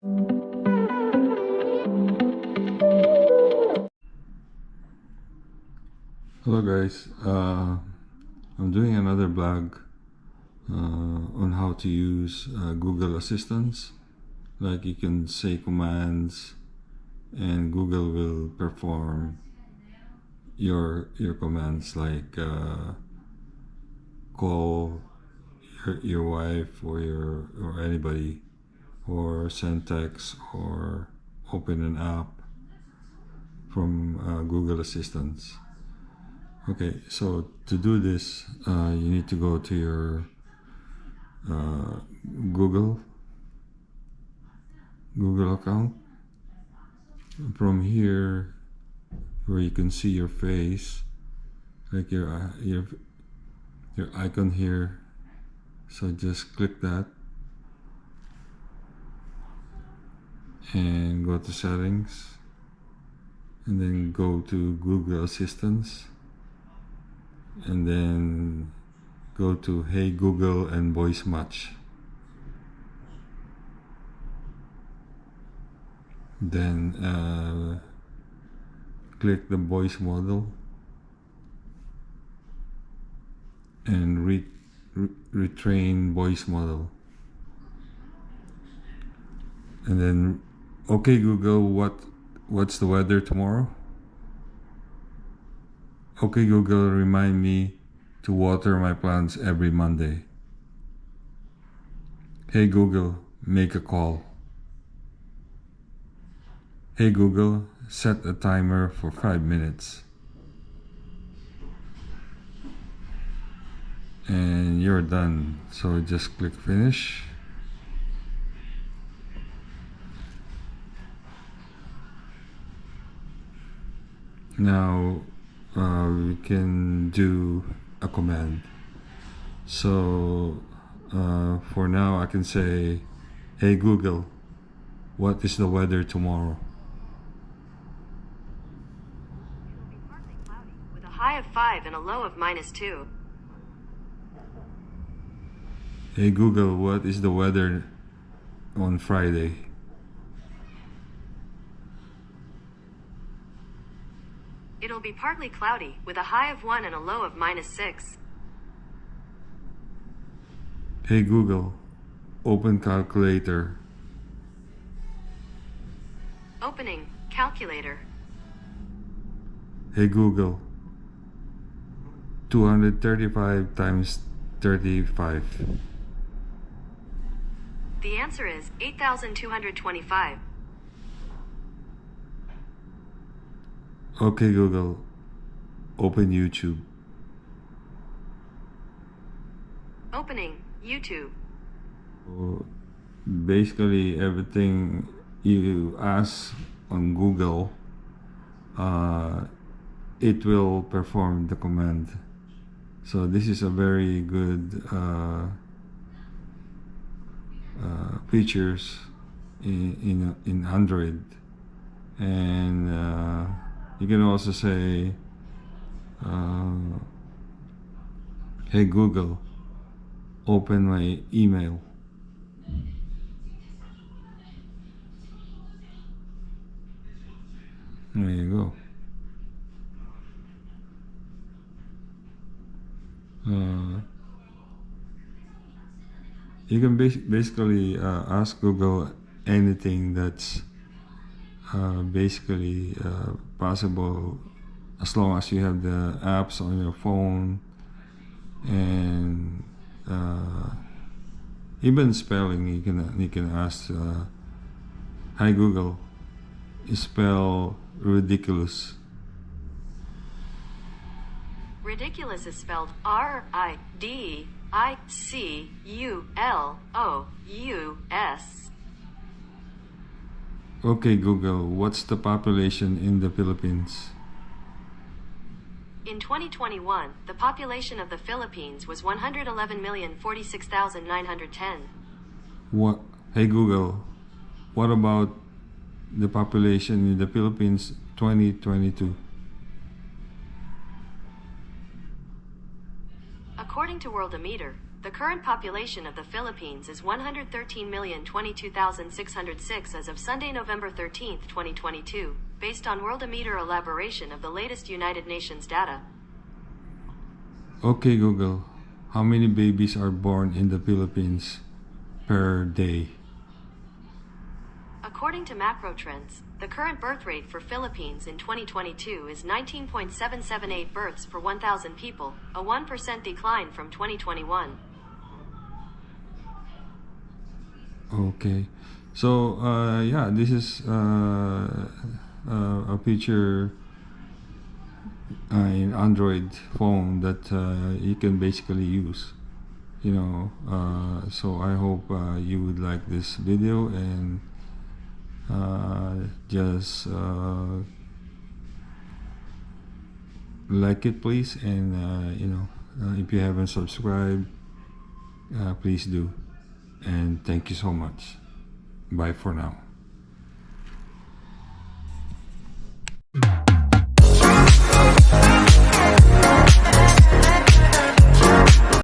Hello guys, I'm doing another blog on how to use Google Assistants. Like you can say commands and Google will perform your commands, like call your wife or anybody, or send text, or open an app from Google Assistants. Okay, so to do this, you need to go to your Google account. From here, where you can see your face, like your icon here. So just click that and go to settings, and then go to Google Assistants, and then go to Hey Google and Voice Match. Then click the voice model and retrain voice model, and then okay Google, what's the weather tomorrow? Okay Google, remind me to water my plants every Monday. Hey Google, make a call. Hey Google, set a timer for 5 minutes. And you're done. So just click finish. Now we can do a command. So for now I can say, hey Google, what is the weather tomorrow? With a high of 5 and a low of -2. Hey Google, what is the weather on Friday? It'll be partly cloudy, with a high of 1 and a low of -6. Hey Google, open calculator. Opening calculator. Hey Google, 235 times 35. The answer is 8,225. Okay Google, open YouTube. Opening YouTube. So basically everything you ask on Google, it will perform the command. So this is a very good features in Android. And you can also say, hey Google, open my email. There you go. You can basically ask Google anything that's basically possible, as long as you have the apps on your phone, and even spelling. You can ask, hi Google, spell ridiculous. Ridiculous is spelled R-I-D-I-C-U-L-O-U-S. Okay Google, what's the population in the Philippines? In 2021, the population of the Philippines was 111,046,910. What? Hey Google, what about the population in the Philippines 2022? According to Worldometer, The current population of the Philippines is 113,022,606 as of Sunday, November 13, 2022, based on Worldometer elaboration of the latest United Nations data. Okay, Google, how many babies are born in the Philippines per day? According to macro trends, the current birth rate for Philippines in 2022 is 19.778 births per 1,000 people, a 1% decline from 2021. Okay, so yeah, this is a feature in Android phone that you can basically use. So I hope you would like this video, and just like it, please, and if you haven't subscribed, please do. And thank you so much. Bye for now.